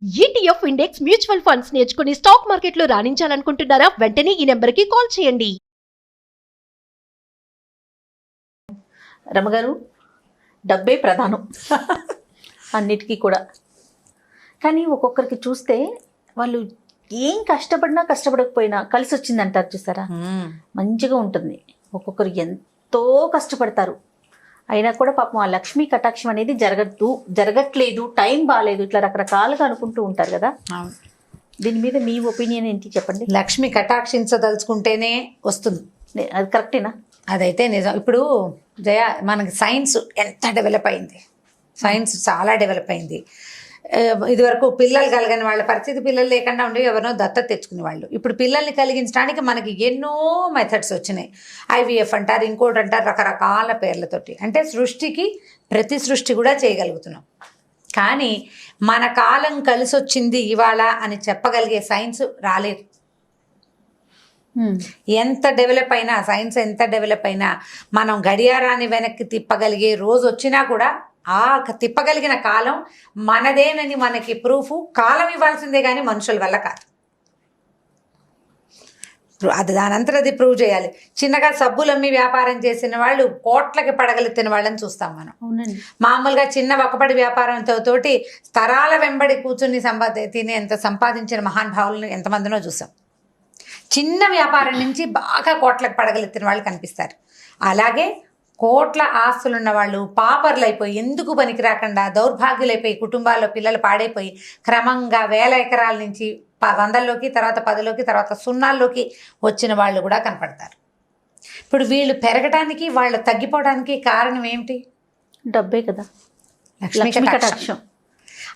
ETF index mutual funds నేర్చుకుని stock మార్కెట్లో రాణించాలనుకుంటున్నారా? వెంటనే ఈ నెంబర్కి కాల్ చేయండి. రమగారు, డబ్బే ప్రధానం అన్నిటికీ కూడా. కానీ ఒక్కొక్కరికి చూస్తే వాళ్ళు ఏం కష్టపడకపోయినా కలిసి వచ్చింది అంటారు చూసారా, మంచిగా ఉంటుంది. ఒక్కొక్కరు ఎంతో కష్టపడతారు, అయినా కూడా పాపం ఆ లక్ష్మీ కటాక్షం అనేది జరగట్లేదు, టైం బాగాలేదు, ఇట్లా రకరకాలుగా అనుకుంటూ ఉంటారు కదా. దీని మీద మీ ఒపీనియన్ ఏంటి చెప్పండి. లక్ష్మి కటాక్షించదలుచుకుంటేనే వస్తుంది, అది కరెక్టేనా? అదైతే నిజం. ఇప్పుడు జయ, మనకి సైన్స్ ఎంత డెవలప్ అయింది, సైన్స్ చాలా డెవలప్ అయింది. ఇదివరకు పిల్లలు కలగని వాళ్ళ పరిస్థితి, పిల్లలు లేకుండా ఉండి ఎవరినో దత్తత తెచ్చుకునే వాళ్ళు. ఇప్పుడు పిల్లల్ని కలిగించడానికి మనకి ఎన్నో మెథడ్స్ వచ్చినాయి. ఐవీఎఫ్ అంటారు, ఇంకోటి అంటారు, రకరకాల పేర్లతోటి. అంటే సృష్టికి ప్రతి సృష్టి కూడా చేయగలుగుతున్నాం. కానీ మన కాలం కలిసి వచ్చింది ఇవాళ అని చెప్పగలిగే సైన్స్ రాలేదు. ఎంత డెవలప్ అయినా, సైన్స్ ఎంత డెవలప్ అయినా, మనం గడియారాన్ని వెనక్కి తిప్పగలిగే రోజు వచ్చినా కూడా ఆ తిప్పగలిగిన కాలం మనదేనని మనకి ప్రూఫ్ కాలం ఇవ్వాల్సిందే, కానీ మనుషుల వల్ల కాదు. అది దానంతరం అది ప్రూవ్ చేయాలి. చిన్నగా సబ్బులమ్మి వ్యాపారం చేసిన వాళ్ళు కోట్లకి పడగలెత్తిన వాళ్ళని చూస్తాం మనం. మామూలుగా చిన్న ఒకపడి వ్యాపారంతో తోటి తరాల వెంబడి కూర్చుని తినేంత సంపాదించిన మహానుభావులను ఎంతమందినో చూసాం. చిన్న వ్యాపారం నుంచి బాగా కోట్లకు పడగలెత్తిన వాళ్ళు కనిపిస్తారు. అలాగే కోట్ల ఆస్తులున్న వాళ్ళు పాపర్లు అయిపోయి, ఎందుకు పనికి రాకుండా దౌర్భాగ్యులైపోయి, కుటుంబాల్లో పిల్లలు పాడైపోయి క్రమంగా 1000 ఎకరాల నుంచి 100లోకి, తర్వాత 10లోకి, తర్వాత 0లోకి వచ్చిన వాళ్ళు కూడా కనపడతారు. ఇప్పుడు వీళ్ళు పెరగడానికి, వాళ్ళు తగ్గిపోవడానికి కారణం ఏమిటి? డబ్బే కదా, లక్ష్మీ కటాక్షం.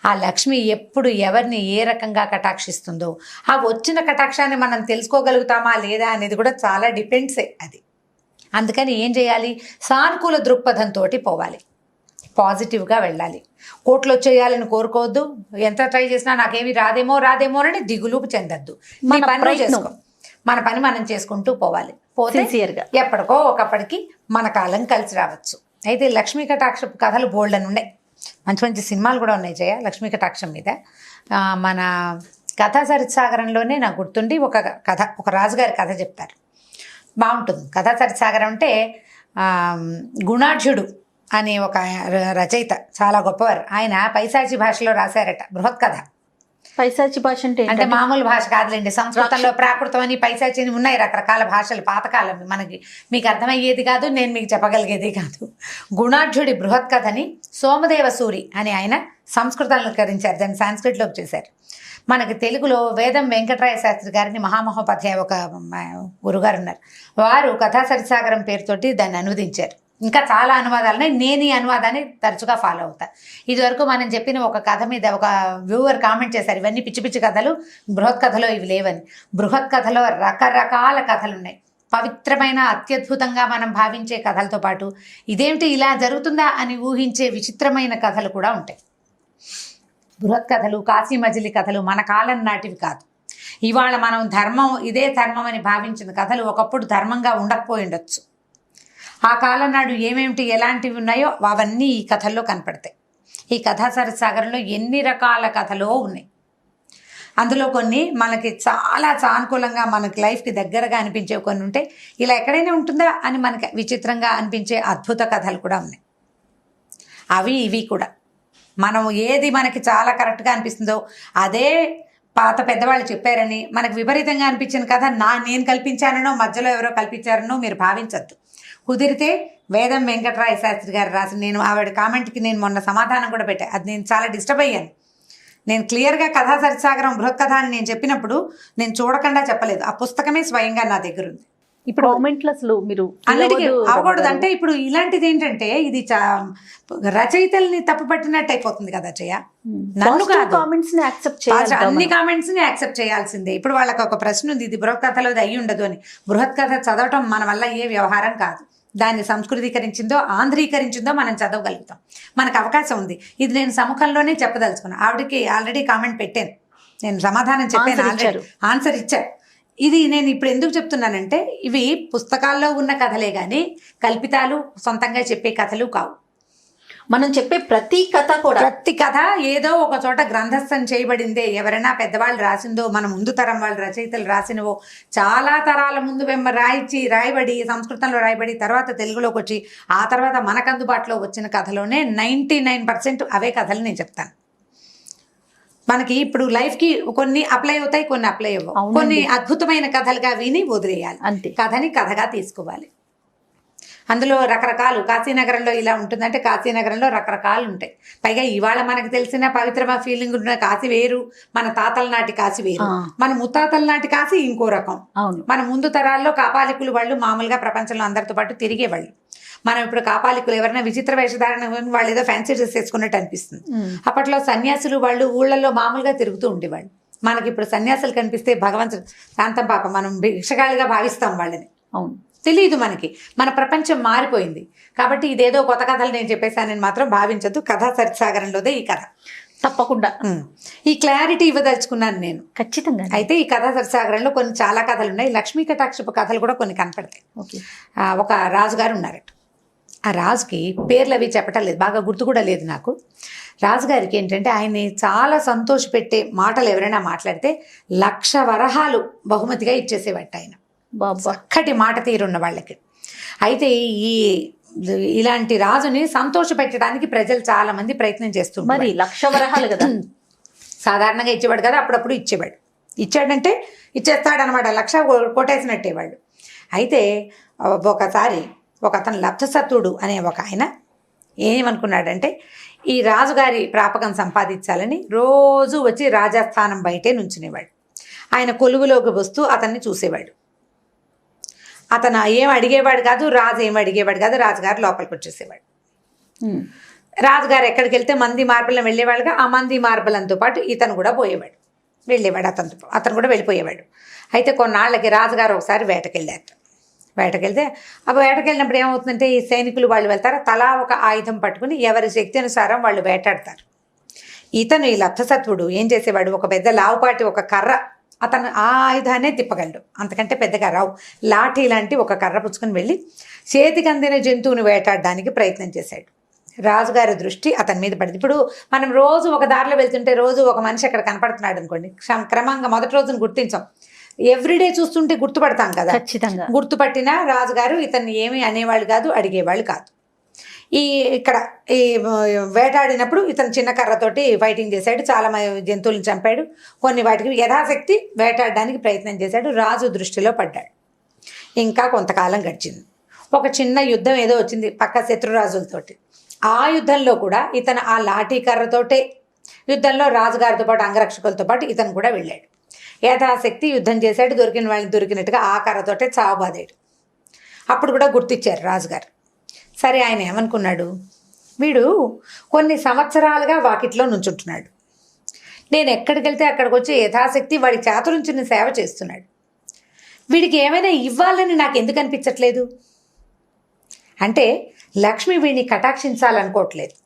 ఆ లక్ష్మి ఎప్పుడు ఎవరిని ఏ రకంగా కటాక్షిస్తుందో, ఆ వచ్చిన కటాక్షాన్ని మనం తెలుసుకోగలుగుతామా లేదా అనేది కూడా చాలా డిపెండ్సే అది. అందుకని ఏం చేయాలి? సానుకూల దృక్పథంతో పోవాలి, పాజిటివ్గా వెళ్ళాలి. కోట్లు వచ్చేయాలని కోరుకోవద్దు. ఎంత ట్రై చేసినా నాకేమి రాదేమో అని దిగులు చెందద్దు. మన పని మనం చేసుకుంటూ పోవాలి. పోతే ఎప్పటికో ఒకప్పటికి మన కాలం కలిసి రావచ్చు. అయితే లక్ష్మీ కటాక్ష కథలు బోల్డ్ అని ఉన్నాయి, మంచి మంచి సినిమాలు కూడా ఉన్నాయి జయ లక్ష్మీ కటాక్షం మీద. మన కథా సరిత్సాగరంలోనే నాకు గుర్తుండి ఒక కథ, ఒక రాజుగారి కథ చెప్తారు, బాగుంటుంది. కథా సరిత్సాగరం అంటే గుణాఢ్యుడు అనే ఒక రచయిత, చాలా గొప్పవారు. ఆయన పైశాచి భాషలో రాశారట బృహత్ కథ. పైశాచి భాష అంటే మామూలు భాష కాదులేండి. సంస్కృతంలో ప్రాకృతం అని, పైశాచి అని ఉన్నాయి, రకరకాల భాషలు. పాతకాలం మనకి మీకు అర్థమయ్యేది కాదు, నేను మీకు చెప్పగలిగేది కాదు. గుణాఢ్యుడి బృహత్ కథని సోమదేవ సూరి అని ఆయన సంస్కృతంలో కరించారు, దాన్ని సాంస్క్రిట్లోకి చేశారు. మనకి తెలుగులో వేదం వెంకటరాయ శాస్త్రి గారిని మహామహోపాధ్యాయ ఒక గురుగారు ఉన్నారు, వారు కథా సరిసాగరం పేరుతోటి దాన్ని అనువదించారు. ఇంకా చాలా అనువాదాలున్నాయి, నేను ఈ అనువాదాన్ని తరచుగా ఫాలో అవుతా. ఇదివరకు మనం చెప్పిన ఒక కథ మీద ఒక వ్యూవర్ కామెంట్ చేశారు, ఇవన్నీ పిచ్చి పిచ్చి కథలు, బృహత్ కథలో ఇవి లేవని. బృహత్ కథలో రకరకాల కథలు ఉన్నాయి, పవిత్రమైన అత్యద్భుతంగా మనం భావించే కథలతో పాటు ఇదేమిటి ఇలా జరుగుతుందా అని ఊహించే విచిత్రమైన కథలు కూడా ఉంటాయి. బృహత్ కథలు, కాశీ మజిలీ కథలు మన కాలం నాటివి కాదు. ఇవాళ మనం ధర్మం, ఇదే ధర్మం అని భావించిన కథలు ఒకప్పుడు ధర్మంగా ఉండకపోయి ఉండొచ్చు. ఆ కాలం నాడు ఏమేమిటి ఎలాంటివి ఉన్నాయో అవన్నీ ఈ కథల్లో కనపడతాయి. ఈ కథా సరిసాగరంలో ఎన్ని రకాల కథలో ఉన్నాయి. అందులో కొన్ని మనకి చాలా సానుకూలంగా, మనకి లైఫ్కి దగ్గరగా అనిపించే కొన్ని ఉంటాయి. ఇలా ఎక్కడైనా ఉంటుందా అని మనకి విచిత్రంగా అనిపించే అద్భుత కథలు కూడా ఉన్నాయి. అవి ఇవి కూడా మనం ఏది మనకి చాలా కరెక్ట్గా అనిపిస్తుందో అదే పాత పెద్దవాళ్ళు చెప్పారని మనకు విపరీతంగా అనిపించిన కథ నేను కల్పించానో మధ్యలో ఎవరో కల్పించారనో మీరు భావించద్దు. కుదిరితే వేదం వెంకటరాయ శాస్త్రి గారు రాసి, నేను ఆవిడ కామెంట్కి నేను మొన్న సమాధానం కూడా పెట్టాను, అది నేను చాలా డిస్టర్బ్ అయ్యాను. నేను క్లియర్గా కథా సరిసాగరం బృహత్ కథ అని నేను చెప్పినప్పుడు నేను చూడకుండా చెప్పలేదు, ఆ పుస్తకమే స్వయంగా నా దగ్గర ఉంది. ఇప్పుడు కామెంట్లు అసలు మీరు అన్నిటికీ అవ్వకూడదు. అంటే ఇప్పుడు ఇలాంటిది ఏంటంటే ఇది రచయితల్ని తప్పు పట్టినట్టు అయిపోతుంది కదా జయ. నన్ను కాదు, అన్ని కామెంట్స్ ని యాక్సెప్ట్ చేయాల్సిందే. ఇప్పుడు వాళ్ళకి ఒక ప్రశ్న ఉంది, ఇది బృహత్ కథలో అయ్యి ఉండదు అని. బృహత్ కథ చదవటం మన వల్ల ఏ వ్యవహారం కాదు. దాన్ని సంస్కృతీకరించిందో ఆంధ్రీకరించిందో మనం చదవగలుగుతాం, మనకు అవకాశం ఉంది. ఇది నేను సముఖంలోనే చెప్పదలుచుకున్నాను. ఆవిడకి ఆల్రెడీ కామెంట్ పెట్టాను, నేను సమాధానం చెప్పాను, ఆల్రెడీ ఆన్సర్ ఇచ్చాను. ఇది నేను ఇప్పుడు ఎందుకు చెప్తున్నానంటే ఇవి పుస్తకాల్లో ఉన్న కథలే కానీ కల్పితాలు, సొంతంగా చెప్పే కథలు కావు. మనం చెప్పే ప్రతి కథ కూడా ప్రతి కథ ఏదో ఒక చోట గ్రంథస్థం చేయబడిందే. ఎవరైనా పెద్దవాళ్ళు రాసిందో, మన ముందు తరం వాళ్ళు రచయితలు రాసినవో, చాలా తరాల ముందు రాయబడి సంస్కృతంలో రాయబడి తర్వాత తెలుగులోకి వచ్చి ఆ తర్వాత మనకు అందుబాటులో వచ్చిన కథలోనే 99% అవే కథలు నేను చెప్తాను. మనకి ఇప్పుడు లైఫ్కి కొన్ని అప్లై అవుతాయి, కొన్ని అప్లై అవ్వవు. అవునండి. కొన్ని అద్భుతమైన కథలుగా విని వదిలేయాలి. అంతే. కథని కథగా తీసుకోవాలి. అందులో రకరకాలు, కాశీనగరంలో ఇలా ఉంటుందంటే కాశీనగరంలో రకరకాలు ఉంటాయి. పైగా ఇవాళ మనకు తెలిసిన పవిత్రమ ఫీలింగ్ ఉన్న కాశీ వేరు, మన తాతల నాటి కాశీ వేరు, మన ముత్తాతల నాటి కాశీ ఇంకో రకం. అవును. మన ముందు తరాల్లో కాపాలికులు వాళ్ళు మామూలుగా ప్రపంచంలో అందరితో పాటు తిరిగేవాళ్ళు. మనం ఇప్పుడు కాపాలికులు ఎవరైనా విచిత్ర వేషధారణ వాళ్ళు ఏదో ఫ్యాన్సీ డ్రెస్ వేసుకున్నట్టు అనిపిస్తుంది. అప్పట్లో సన్యాసులు వాళ్ళు ఊళ్ళల్లో మామూలుగా తిరుగుతూ ఉండేవాళ్ళు. మనకి ఇప్పుడు సన్యాసులు కనిపిస్తే భగవంతుడు శాంతం పాప, మనం భిక్షగాళిగా భావిస్తాం వాళ్ళని. అవును, తెలియదు మనకి. మన ప్రపంచం మారిపోయింది. కాబట్టి ఇదేదో కొత్త కథలు నేను చెప్పేశానని మాత్రం భావించద్దు. కథా సరిసాగరంలోదే ఈ కథ. తప్పకుండా ఈ క్లారిటీ ఇవ్వదలుచుకున్నాను నేను. ఖచ్చితంగా. అయితే ఈ కథా సరిసాగరంలో కొన్ని చాలా కథలు ఉన్నాయి. లక్ష్మీ కటాక్షపు కథలు కూడా కొన్ని కనపడతాయి. ఓకే. ఒక రాజుగారు ఉన్నారట. ఆ రాజుకి పేర్లు అవి చెప్పటం లేదు, బాగా గుర్తు కూడా లేదు నాకు. రాజుగారికి ఏంటంటే ఆయన్ని చాలా సంతోషపెట్టే మాటలు ఎవరైనా మాట్లాడితే 1,00,000 వరహాలు బహుమతిగా ఇచ్చేసేవాట ఆయన. చక్కటి మాట తీరున్న వాళ్ళకి. అయితే ఇలాంటి రాజుని సంతోష పెట్టడానికి ప్రజలు చాలా మంది ప్రయత్నం చేస్తున్నారు. మరి 1,00,000 వరహాలు కదా, సాధారణంగా ఇచ్చేవాడు కదా, అప్పుడప్పుడు ఇచ్చేవాడు. ఇచ్చాడంటే ఇచ్చేస్తాడనమాట, 1,00,000 కొట్టేసినట్టే వాళ్ళు. అయితే ఒకసారి ఒక అతను లబ్ధసత్తుడు అనే ఒక ఆయన ఏమనుకున్నాడంటే ఈ రాజుగారి ప్రాపకం సంపాదించాలని రోజు వచ్చి రాజస్థానం బయటే నుంచునేవాడు. ఆయన కొలువులోకి వస్తూ అతన్ని చూసేవాడు. అతను ఏం అడిగేవాడు కాదు, రాజు ఏం అడిగేవాడు కాదు. రాజుగారు లోపలికి వచ్చేసేవాడు. రాజుగారు ఎక్కడికి వెళ్తే మంది మార్బలం వెళ్ళేవాడుగా, ఆ మంది మార్బలంతో పాటు ఇతను కూడా పోయేవాడు, వెళ్ళేవాడు. అతను కూడా వెళ్ళిపోయేవాడు. అయితే కొన్నాళ్ళకి రాజుగారు ఒకసారి వేటకెళ్ళారు. వేటకెళ్తే ఆ వేటకెళ్ళినప్పుడు ఏమవుతుందంటే ఈ సైనికులు వాళ్ళు వెళ్తారు, తలా ఒక ఆయుధం పట్టుకుని ఎవరి శక్తి అనుసారం వాళ్ళు వేటాడతారు. ఇతను ఈ లబ్ధసత్వుడు ఏం చేసేవాడు, ఒక పెద్ద లావుపాటి ఒక కర్ర, అతను ఆ ఆయుధాన్నే తిప్పగలడు, అంతకంటే పెద్దగా రావు. లాఠీ లాంటి ఒక కర్ర పుచ్చుకొని వెళ్ళి చేతికి అందిన జంతువుని వేటాడడానికి ప్రయత్నం చేశాడు. రాజుగారి దృష్టి అతని మీద పడింది. ఇప్పుడు మనం రోజు ఒక దారిలో వెళ్తుంటే రోజు ఒక మనిషి అక్కడ కనపడుతున్నాడు అనుకోండి, క్రమంగా మొదటి రోజున గుర్తించాం, ఎవ్రీడే చూస్తుంటే గుర్తుపడతాం కదా. ఖచ్చితంగా గుర్తుపట్టిన రాజుగారు ఇతన్ని ఏమీ అనేవాళ్ళు కాదు, అడిగేవాళ్ళు కాదు. ఇక్కడ ఈ వేటాడినప్పుడు ఇతను చిన్న కర్రతోటి ఫైటింగ్ చేశాడు, చాలా జంతువులను చంపాడు, కొన్ని వాటికి యథాశక్తి వేటాడడానికి ప్రయత్నం చేశాడు. రాజు దృష్టిలో పడ్డాడు. ఇంకా కొంతకాలం గడిచింది. ఒక చిన్న యుద్ధం ఏదో వచ్చింది పక్క శత్రురాజులతోటి. ఆ యుద్ధంలో కూడా ఇతను ఆ లాఠీ కర్రతోటే యుద్ధంలో రాజుగారితో పాటు అంగరక్షకులతో పాటు ఇతను కూడా వెళ్ళాడు. యథాశక్తి యుద్ధం చేశాడు, దొరికిన వాళ్ళని దొరికినట్టుగా ఆ కర్రతోటే చావబాదాడు. అప్పుడు కూడా గుర్తిచ్చారు రాజుగారు. సరే, ఆయన ఏమనుకున్నాడు, వీడు కొన్ని సంవత్సరాలుగా వాకిట్లో నుంచుంటున్నాడు, నేను ఎక్కడికి వెళ్తే అక్కడికి వచ్చి యథాశక్తి వాడి చాతురుంచిన సేవ చేస్తున్నాడు, వీడికి ఏమైనా ఇవ్వాలని నాకు ఎందుకు అనిపించట్లేదు అంటే లక్ష్మి వీడిని కటాక్షించాలనుకోవట్లేదు.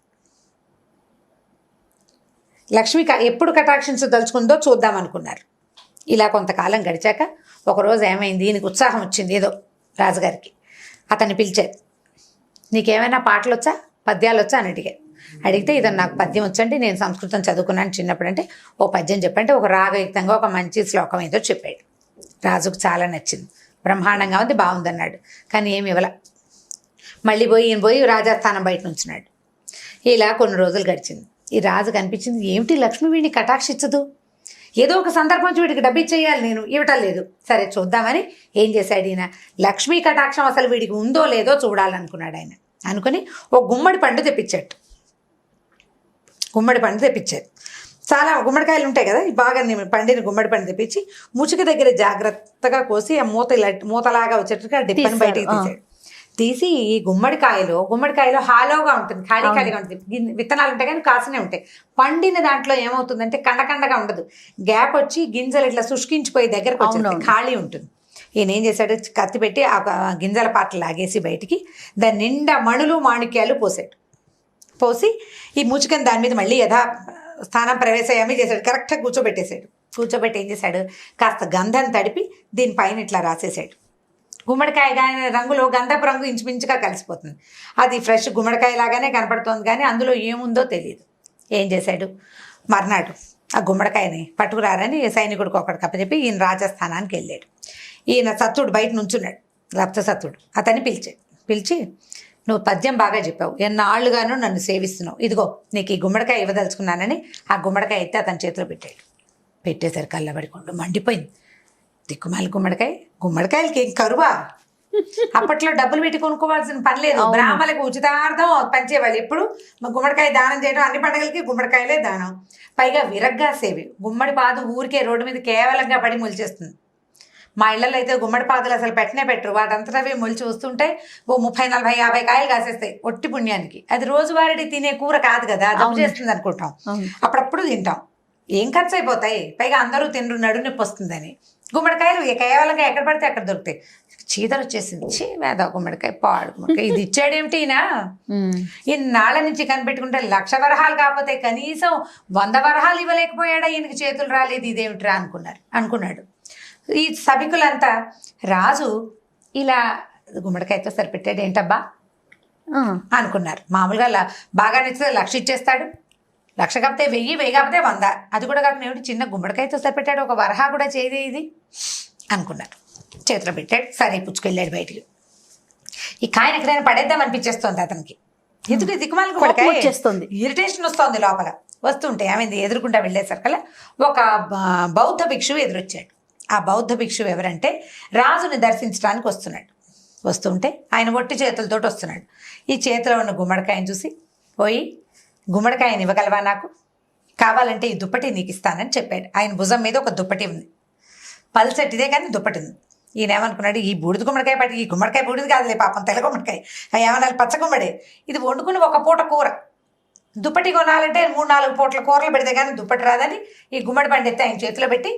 లక్ష్మి ఎప్పుడు కటాక్షించదలుచుకుందో చూద్దామనుకున్నారు. ఇలా కొంతకాలం గడిచాక ఒకరోజు ఏమైంది, ఈయనకు ఉత్సాహం వచ్చింది ఏదో రాజుగారికి. అతన్ని పిలిచారు, నీకేమైనా పాటలు వచ్చా, పద్యాలు వచ్చా అని అడిగితే ఇతను నాకు పద్యం వచ్చండి, నేను సంస్కృతం చదువుకున్నాను చిన్నప్పుడు. అంటే ఓ పద్యం చెప్పంటే ఒక రాగయుక్తంగా ఒక మంచి శ్లోకం ఏదో చెప్పాడు. రాజుకు చాలా నచ్చింది, బ్రహ్మాండంగా ఉంది, బాగుందన్నాడు. కానీ ఏమి ఇవ్వల. మళ్ళీ ఈయన పోయి రాజస్థానం బయట నుంచున్నాడు. ఇలా కొన్ని రోజులు గడిచింది. ఈ రాజుకు అనిపించింది, ఏమిటి లక్ష్మి వీడిని కటాక్షించదు, ఏదో ఒక సందర్భం వీడికి డబ్బు ఇచ్చేయాలి, నేను ఇవ్వటం లేదు. సరే చూద్దామని ఏం చేశాడు ఈయన, లక్ష్మీ కటాక్షం అసలు వీడికి ఉందో లేదో చూడాలనుకున్నాడు. ఆయన అనుకుని ఒక గుమ్మడి పండు తెప్పించాడు. గుమ్మడి పండు తెప్పించారు. చాలా గుమ్మడికాయలు ఉంటాయి కదా, బాగా పండిన గుమ్మడి పండు తెప్పించి ముచుక దగ్గర జాగ్రత్తగా కోసి ఆ మూతలాగా వచ్చేట్టుగా డిప్పని బయటికి తీసాడు. తీసి ఈ గుమ్మడికాయలో హాలోగా ఉంటుంది, ఖాళీగా ఉంటుంది, విత్తనాలు ఉంటాయి కానీ కాసునే ఉంటాయి. పండిన దాంట్లో ఏమవుతుందంటే కండగా ఉండదు, గ్యాప్ వచ్చి గింజలు ఇట్లా శుష్కించిపోయి దగ్గరకు వచ్చి ఖాళీ ఉంటుంది. ఈయన ఏం చేశాడు, కత్తి పెట్టి ఆ గింజల పాటలు లాగేసి బయటికి దాని నిండా మణులు మాణిక్యాలు పోసి ఈ ముచుకని దాని మీద మళ్ళీ స్థానం ప్రవేశయామి చేశాడు. కరెక్ట్గా కూర్చోబెట్టి ఏం చేశాడు, కాస్త గంధం తడిపి దీనిపైన ఇట్లా రాసేసాడు. గుమ్మడికాయ కానీ రంగులో గంధపు రంగు ఇంచుమించుగా కలిసిపోతుంది. అది ఫ్రెష్ గుమ్మడికాయ లాగానే కనపడుతోంది, కానీ అందులో ఏముందో తెలియదు. ఏం చేశాడు, మర్నాడు ఆ గుమ్మడికాయని పట్టుకురారని సైనికుడికి ఒకటి కప్పచెప్పి ఈయన రాజస్థానానికి వెళ్ళాడు. ఈయన సత్తుడు బయట నుంచున్నాడు, లబ్ధ సత్తుడు. అతన్ని పిలిచి నువ్వు పద్యం బాగా చెప్పావు, ఎన్నాళ్ళుగానూ నన్ను సేవిస్తున్నావు, ఇదిగో నీకు ఈ గుమ్మడికాయ ఇవ్వదలుచుకున్నానని ఆ గుమ్మడికాయ అయితే అతని చేతిలో పెట్టాడు. పెట్టేసరికి కళ్ళబడి కొండ మండిపోయింది. దిక్కుమాలి గుమ్మడికాయలకి ఏం కరువా? అప్పట్లో డబ్బులు పెట్టి కొనుక్కోవాల్సిన పని లేదు, బ్రాహ్మణులకు ఉచితార్థం పంచేవాళ్ళు. ఇప్పుడు గుమ్మడికాయ దానం చేయడం, అన్ని పండుగలకి గుమ్మడికాయలే దానం. పైగా విరగ్గా సేవి, గుమ్మడి పాదు ఊరికే రోడ్డు మీద కేవలంగా పడి మొలిచేస్తుంది. మా ఇళ్లలో అయితే గుమ్మడి పాదులు అసలు పెట్టరు, వాటంతటవే మొలిచి వస్తుంటే ఓ 30, 40, 50 కాయలు కాసేస్తాయి ఒట్టి పుణ్యానికి. అది రోజువారీ తినే కూర కాదు కదా, జబ్బు చేస్తుంది అనుకుంటాం, అప్పుడప్పుడు తింటాం. ఏం ఖర్చు అయిపోతాయి, పైగా అందరూ తినరు, నడునొప్పి వస్తుందని. గుమ్మడికాయలు కేవలంగా ఎక్కడ పడితే అక్కడ దొరుకుతాయి. చీదలు వచ్చేసింది, వేద గుమ్మడికాయ, పాడు గుమ్మడికాయ, ఇది ఇచ్చాడేమిటినా? ఇన్నాళ్ళ నుంచి కనిపెట్టుకుంటే 1,00,000 వరహాలు కాకపోతే కనీసం 100 వరహాలు ఇవ్వలేకపోయాడా, ఈయనకి చేతులు రాలేదు, ఇదేమిట్రా అనుకున్నాడు. ఈ సభికులంతా రాజు ఇలా గుమ్మడికాయతో సరిపెట్టాడు ఏంటబ్బా అనుకున్నారు. మామూలుగా బాగా నచ్చితే 1,00,000 ఇచ్చేస్తాడు, 1,00,000 కాకపోతే 1000 కాకపోతే 100, అది కూడా కాకుండా ఏమిటి చిన్న గుమ్మడికాయతో సరిపెట్టాడు, ఒక వరహా కూడా చేయదే ఇది అనుకున్నారు. చేతిలో పెట్టాడు, సరే పుచ్చుకెళ్ళాడు బయటికి. ఈ కాయను ఎక్కడైనా పడేద్దాం అనిపించేస్తుంది అతనికి. ఎందుకు దిక్కుమాల గుమ్మడికాయ వచ్చేస్తుంది, ఇరిటేషన్ వస్తుంది లోపల. వస్తుంటే ఏమైంది, ఎదురుకుంటా వెళ్ళేసరికల్లా ఒక బౌద్ధ భిక్షువు ఎదురొచ్చాడు. ఆ బౌద్ధ భిక్షువు ఎవరంటే రాజుని దర్శించడానికి వస్తుంటే ఆయన ఒట్టి చేతులతోటి వస్తున్నాడు. ఈ చేతిలో ఉన్న గుమ్మడికాయని చూసి, పోయి గుమ్మడికాయని ఇవ్వగలవా, నాకు కావాలంటే ఈ దుప్పటి నీకు ఇస్తానని చెప్పాడు. ఆయన భుజం మీద ఒక దుప్పటి ఉంది, పల్సటిదే కానీ దుప్పటి ఉంది. ఈయన ఏమనుకున్నాడు, ఈ బూడిద గుమ్మడికాయ పట్టి, ఈ గుమ్మడికాయ బూడిది కాదులే పాపం, తెల్ల గుమ్మడికాయ, ఏమన్నా పచ్చ గుమ్మడే, ఇది వండుకుని ఒక పూట కూర, దుప్పటి కొనాలంటే 3-4 పూటల కూరలు పెడితే కానీ దుప్పటి రాదని ఈ గుమ్మడి పండు ఎత్తి ఆయన చేతిలో పెట్టి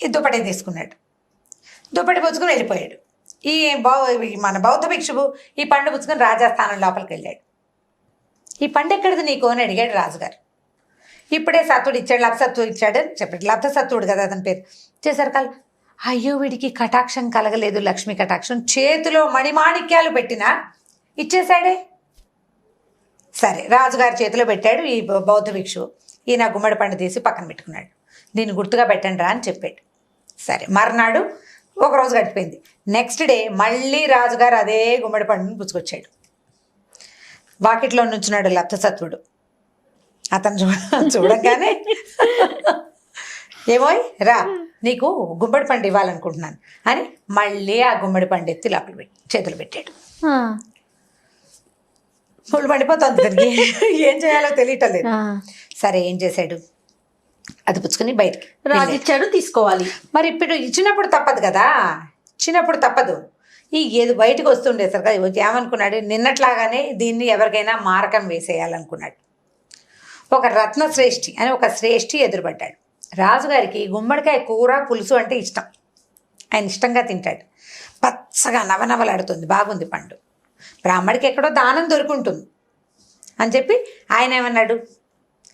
ఈ దుప్పటి తీసుకున్నాడు. దుప్పటి పుచ్చుకుని వెళ్ళిపోయాడు. మన బౌద్ధ భిక్షువు ఈ పండు పుచ్చుకుని రాజస్థానం లోపలికి వెళ్ళాడు. ఈ పండు ఎక్కడిది నీకు అని అడిగాడు రాజుగారు. ఇప్పుడే సత్తుడు ఇచ్చాడు, లబ్ధసత్తుడు ఇచ్చాడు అని చెప్పాడు. లబ్ధసత్తుడు కదా అతని పేరు. చేసరికి అయ్యో వీడికి కటాక్షం కలగలేదు, లక్ష్మీ కటాక్షం, చేతిలో మణిమాణిక్యాలు పెట్టినా ఇచ్చేశాడే. సరే రాజుగారి చేతిలో పెట్టాడు ఈ బౌద్ధ భిక్షువు. ఈయన గుమ్మడి పండు తీసి పక్కన పెట్టుకున్నాడు. దీన్ని గుర్తుగా పెట్టండి రా అని చెప్పాడు. సరే మర్నాడు ఒకరోజు గడిచిపోయింది. నెక్స్ట్ డే మళ్ళీ రాజుగారు అదే గుమ్మడి పండుని పుచ్చుకొచ్చాడు. వాకిట్లో నుంచున్నాడు లబ్ధసత్తుడు. అతను చూడగానే ఏమోయ్ రా, నీకు గుమ్మడి పండు ఇవ్వాలనుకుంటున్నాను అని మళ్ళీ ఆ గుమ్మడి పండు ఎత్తి లోపల చేతులు పెట్టాడు. పుళ్ళు పండిపోతుంది తనకి, ఏం చేయాలో తెలియటం లేదు. సరే ఏం చేశాడు, అది పుచ్చుకొని బయటికి రాజు ఇచ్చాడు, తీసుకోవాలి. మరి ఇప్పుడు ఇచ్చినప్పుడు తప్పదు కదా, ఇచ్చినప్పుడు తప్పదు. ఏది బయటకు వస్తుండే సరిగా ఏమనుకున్నాడు, నిన్నట్లాగానే దీన్ని ఎవరికైనా మారకం వేసేయాలనుకున్నాడు. ఒక రత్నశ్రేష్ఠి అని ఒక శ్రేష్ఠి ఎదురుపడ్డాడు. రాజుగారికి గుమ్మడికాయ కూర పులుసు అంటే ఇష్టం, ఆయన ఇష్టంగా తింటాడు. పచ్చగా నవనవలాడుతుంది, బాగుంది పండు, బ్రాహ్మడికి ఎక్కడో దానం దొరుకుంటుంది అని చెప్పి ఆయన ఏమన్నాడు,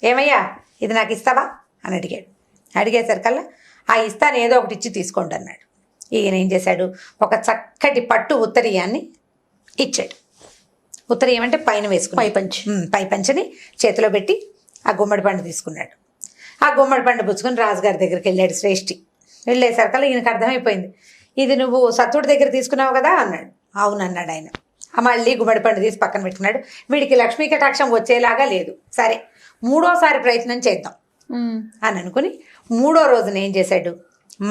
ఏమయ్యా ఇది నాకు ఇస్తావా అని అడిగాడు. అడిగేసరికల్లా ఆ ఇస్తాను ఏదో ఒకటి ఇచ్చి తీసుకోండి అన్నాడు. ఈయన ఏం చేశాడు, ఒక చక్కటి పట్టు ఉత్తరీయాన్ని ఇచ్చాడు. ఉత్తరీయం అంటే పైన వేసుకుని పైపంచని చేతిలో పెట్టి ఆ గుమ్మడి పండు తీసుకున్నాడు. ఆ గుమ్మడి పండు పుచ్చుకొని రాజుగారి దగ్గరికి వెళ్ళాడు శ్రేష్ఠి. వెళ్ళేసరికల్లా ఈయనకు అర్థమైపోయింది, ఇది నువ్వు సత్తుడి దగ్గర తీసుకున్నావు కదా అన్నాడు. అవునన్నాడు ఆయన. మళ్ళీ గుమ్మడి పండు తీసి పక్కన పెట్టుకున్నాడు. వీడికి లక్ష్మీ కటాక్షం వచ్చేలాగా లేదు, సరే 3వ ప్రయత్నం చేద్దాం అని అనుకుని 3వ రోజున ఏం చేశాడు,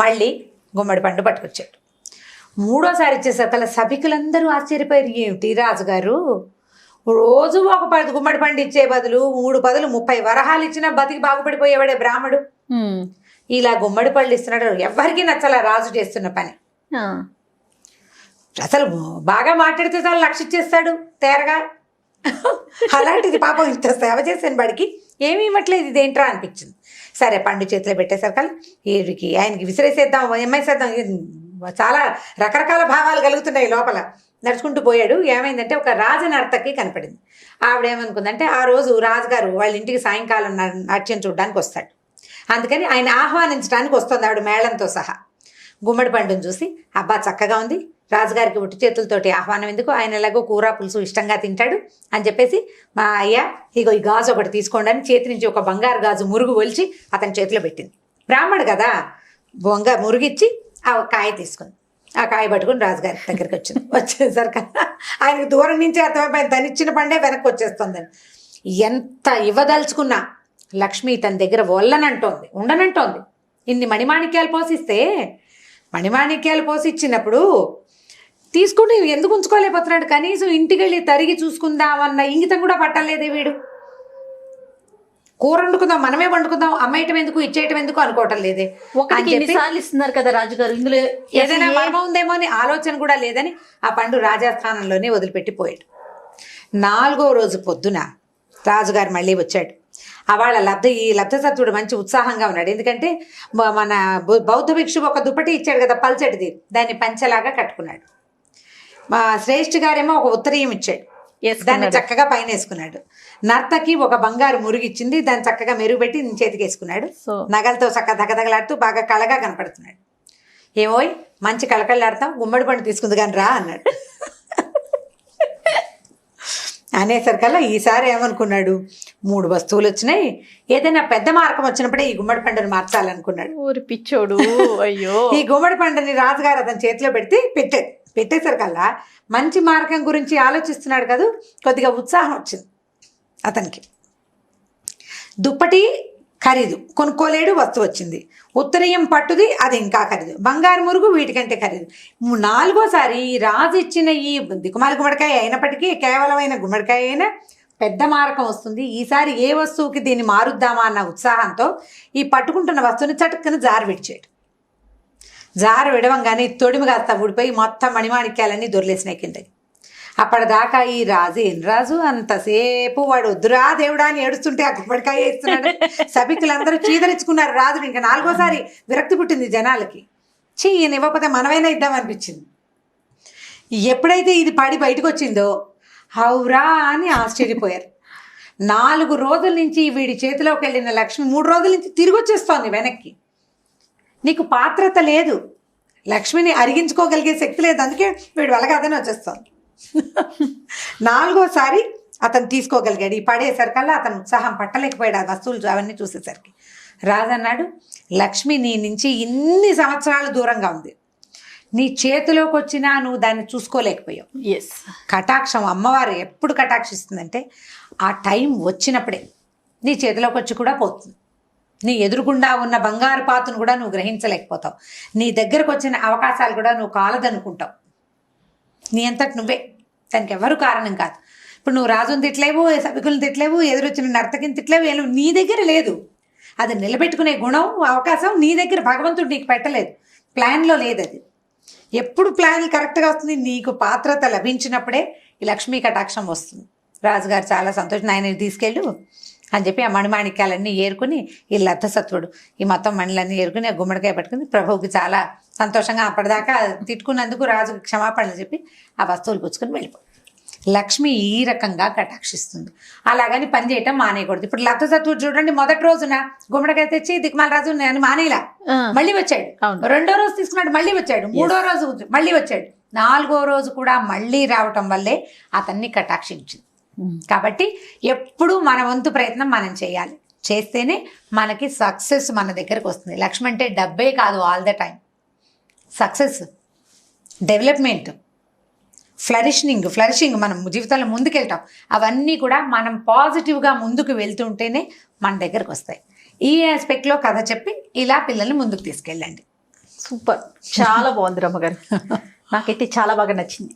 మళ్ళీ గుమ్మడి పండు పట్టుకొచ్చాడు. 3వ ఇచ్చేసరికల్లా సభికులందరూ ఆశ్చర్యపోయారు, ఏమిటి రాజుగారు రోజు ఒక 10 గుమ్మడి పండు ఇచ్చే బదులు 3 బదులు 30 వరహాలు ఇచ్చినా బతికి బాగుపడిపోయేవాడే బ్రాహ్మడు, ఇలా గుమ్మడి పళ్ళు ఇస్తున్నాడు. ఎవరికి నచ్చలా రాజు చేస్తున్న పని. అసలు బాగా మాట్లాడితే చాలా 1,00,000 ఇచ్చేస్తాడు తేరగా, అలాంటిది పాపం ఇంత సేవ చేసాను బడికి ఏమీ ఇవ్వట్లేదు, ఇదేంట్రా అనిపించింది. సరే పండు చేతిలో పెట్టేసరికల్లా వీడికి ఆయనకి విసిరేసేద్దాం, ఎమ్మేసేద్దాం, చాలా రకరకాల భావాలు కలుగుతున్నాయి లోపల. నడుచుకుంటూ పోయాడు. ఏమైందంటే ఒక రాజనర్తకి కనపడింది. ఆవిడేమనుకుందంటే ఆ రోజు రాజుగారు వాళ్ళ ఇంటికి సాయంకాలం నాట్యం చూడడానికి వస్తాడు, అందుకని ఆయన ఆహ్వానించడానికి వస్తుంది ఆవిడ మేళంతో సహా. గుమ్మడి పండుని చూసి అబ్బా చక్కగా ఉంది, రాజుగారికి ఒట్టి చేతులతోటి ఆహ్వానం ఎందుకు, ఆయన ఎలాగో కూర పులుసు ఇష్టంగా తింటాడు అని చెప్పేసి మా అయ్య ఇగో ఈ గాజు ఒకటి తీసుకోండి అని చేతి నుంచి ఒక బంగారు గాజు మురుగు ఒలిచి అతని చేతిలో పెట్టింది. బ్రాహ్మడు కదా, మురుగిచ్చి ఆ కాయ తీసుకుంది. ఆ కాయ పట్టుకుని రాజుగారి దగ్గరికి వచ్చింది. వచ్చేసరికి ఆయనకు దూరం నుంచి అర్థమైపోయింది తనిచ్చిన పండే వెనక్కి వచ్చేస్తుందని. ఎంత ఇవ్వదలుచుకున్నా లక్ష్మి తన దగ్గర వల్లనంటోంది, ఉండనంటోంది. ఇన్ని మణిమాణిక్యాలు పోసిస్తే, మణిమాణిక్యాలు పోసి ఇచ్చినప్పుడు తీసుకుని ఎందుకు ఉంచుకోలేకపోతున్నాడు, కనీసం ఇంటికి వెళ్ళి తరిగి చూసుకుందామన్న ఇంగితం కూడా పట్టలేదే వీడు. కూర వండుకుందాం, మనమే వండుకుందాం, అమ్మేయటం ఎందుకు ఇచ్చేయటం ఎందుకు అనుకోవటం లేదే. ఒకటికి ఎన్నిసార్లు ఇస్తున్నారు కదా రాజుగారు, ఇందులో ఏదైనా మర్మం ఉందేమో అని ఆలోచన కూడా లేదని ఆ పండు రాజస్థానంలోనే వదిలిపెట్టి పోయాడు. 4వ రోజు పొద్దున రాజుగారు మళ్ళీ వచ్చాడు. వాళ్ళ ఈ లబ్ధసత్వుడు మంచి ఉత్సాహంగా ఉన్నాడు. ఎందుకంటే మన బౌద్ధ భిక్షువు ఒక దుప్పటి ఇచ్చాడు కదా పల్చటిది, దాన్ని పంచలాగా కట్టుకున్నాడు. మా శ్రేష్ఠ గారేమో ఒక ఉత్తరీయం ఇచ్చాడు, దాన్ని చక్కగా పైన వేసుకున్నాడు. నర్తకి ఒక బంగారు మురుగిచ్చింది, దాన్ని చక్కగా మెరుగుపెట్టి చేతికి వేసుకున్నాడు. నగలతో చక్కగా దగదగలాడుతూ బాగా కళగా కనపడుతున్నాడు. ఏమోయ్ మంచి కళకళలాడతాం, గుమ్మడి పండు తీసుకుంది కానీ రా అన్నాడు. అనేసరికల్లా ఈసారి ఏమనుకున్నాడు, 3 వస్తువులు వచ్చినాయి, ఏదైనా పెద్ద మార్గం వచ్చినప్పుడే ఈ గుమ్మడి పండుని మార్చాలనుకున్నాడు. ఊరి పిచ్చోడు. అయ్యో. ఈ గుమ్మడి పండుని రాజుగారు అతని చేతిలో పెట్టేసరికల్లా మంచి మార్గం గురించి ఆలోచిస్తున్నాడు కదా, కొద్దిగా ఉత్సాహం వచ్చింది అతనికి. దుప్పటి ఖరీదు, కొనుక్కోలేడు, వస్తువు వచ్చింది. ఉత్తరీయం పట్టుది, అది ఇంకా ఖరీదు. బంగారు మురుగు వీటికంటే ఖరీదు. 4వసారి ఈ రాజు ఇచ్చిన ఈ దిక్కుమాల గుమ్మడికాయ అయినప్పటికీ కేవలమైన గుమ్మడికాయ అయినా పెద్ద మారకం వస్తుంది. ఈసారి ఏ వస్తువుకి దీన్ని మారుద్దామా అన్న ఉత్సాహంతో ఈ పట్టుకుంటున్న వస్తువుని చటుక్కున జారు విడిచాడు. జారు విడవంగానే తొడిమి కాస్త ఊడిపోయి మొత్తం మణిమాణిక్యాలన్నీ దొరిలేసినాయి కిందకి. అప్పటిదాకా ఈ రాజు అంతసేపు వాడు వద్దురా దేవుడా అని ఏడుస్తుంటే ఆ గుమ్మడికాయ ఇస్తున్నాడు. సభికులందరూ చీదరించుకున్నారు రాజుని. ఇంకా 4వసారి విరక్తి పుట్టింది జనాలకి. ఈయన ఇవ్వకపోతే మనమైనా ఇద్దామనిపించింది. ఎప్పుడైతే ఇది పడి బయటకు వచ్చిందో హౌరా అని ఆశ్చర్యపోయారు. 4 రోజుల నుంచి వీడి చేతిలోకి వెళ్ళిన లక్ష్మి 3 రోజుల నుంచి తిరిగి వచ్చేస్తోంది వెనక్కి. నీకు పాత్రత లేదు, లక్ష్మిని అరిగించుకోగలిగే శక్తి లేదు, అందుకే వీడు వలగాదని వచ్చేస్తోంది. 4వసారి అతను తీసుకోగలిగాడు. ఈ పడేసరికల్లా అతను ఉత్సాహం పట్టలేకపోయాడు ఆ వస్తువులు అవన్నీ చూసేసరికి. రాజు అన్నాడు, లక్ష్మి నీ నుంచి ఇన్ని సంవత్సరాలు దూరంగా ఉంది, నీ చేతిలోకి వచ్చినా నువ్వు దాన్ని చూసుకోలేకపోయావు. కటాక్షం అమ్మవారు ఎప్పుడు కటాక్షిస్తుందంటే ఆ టైం వచ్చినప్పుడే నీ చేతిలోకి వచ్చి కూడా పోతుంది. నీ ఎదురుగుండా ఉన్న బంగారు పాతును కూడా నువ్వు గ్రహించలేకపోతావు. నీ దగ్గరకు వచ్చిన అవకాశాలు కూడా నువ్వు కాలదనుకుంటావు. నీ అంతటి నువ్వే, దానికి ఎవరు కారణం కాదు. ఇప్పుడు నువ్వు రాజుని తిట్టలేవు, సభికులను తిట్టలేవు, ఎదురొచ్చిన నర్తకిని తిట్టలేవు, నీ దగ్గర లేదు. అది నిలబెట్టుకునే గుణం అవకాశం నీ దగ్గర భగవంతుడు నీకు పెట్టలేదు, ప్లాన్లో లేదు. అది ఎప్పుడు ప్లాన్ కరెక్ట్గా వస్తుంది, నీకు పాత్రత లభించినప్పుడే ఈ లక్ష్మీ కటాక్షం వస్తుంది. రాజుగారు చాలా సంతోషం, ఆయన తీసుకెళ్ళు అని చెప్పి ఆ మణిమాణిక్యాలన్నీ ఏరుకుని ఈ లబ్ధసత్వుడు ఈ మొత్తం మణులన్నీ ఏరుకుని ఆ గుమ్మడికాయ పట్టుకుని ప్రభువుకి చాలా సంతోషంగా అప్పటిదాకా తిట్టుకున్నందుకు రాజుకి క్షమాపణలు చెప్పి ఆ వస్తువులు పుచ్చుకొని వెళ్ళిపోయి లక్ష్మి ఈ రకంగా కటాక్షిస్తుంది. అలాగని పని చేయటం మానేయకూడదు. ఇప్పుడు లబ్ధసత్వుడు చూడండి, మొదటి రోజున గుమ్మడికాయ తెచ్చి దిక్మాల రాజు నేను మానేలా మళ్ళీ వచ్చాడు. 2వ రోజు తీసుకున్నాడు, మళ్ళీ వచ్చాడు. 3వ రోజు మళ్ళీ వచ్చాడు. 4వ రోజు కూడా మళ్ళీ రావటం వల్లే అతన్ని కటాక్షించింది. కాబట్టి ఎప్పుడు మన వంతు ప్రయత్నం మనం చేయాలి, చేస్తేనే మనకి సక్సెస్ మన దగ్గరకు వస్తుంది. లక్ష్మి అంటే డబ్బే కాదు, all the time success, development, flourishing మనం జీవితంలో ముందుకెళ్తాం. అవన్నీ కూడా మనం పాజిటివ్గా ముందుకు వెళ్తుంటేనే మన దగ్గరకు వస్తాయి. ఈ ఆస్పెక్ట్లో కథ చెప్పి ఇలా పిల్లల్ని ముందుకు తీసుకెళ్ళండి. సూపర్, చాలా బాగుంది రమ్మగారు. నాకైతే చాలా బాగా నచ్చింది.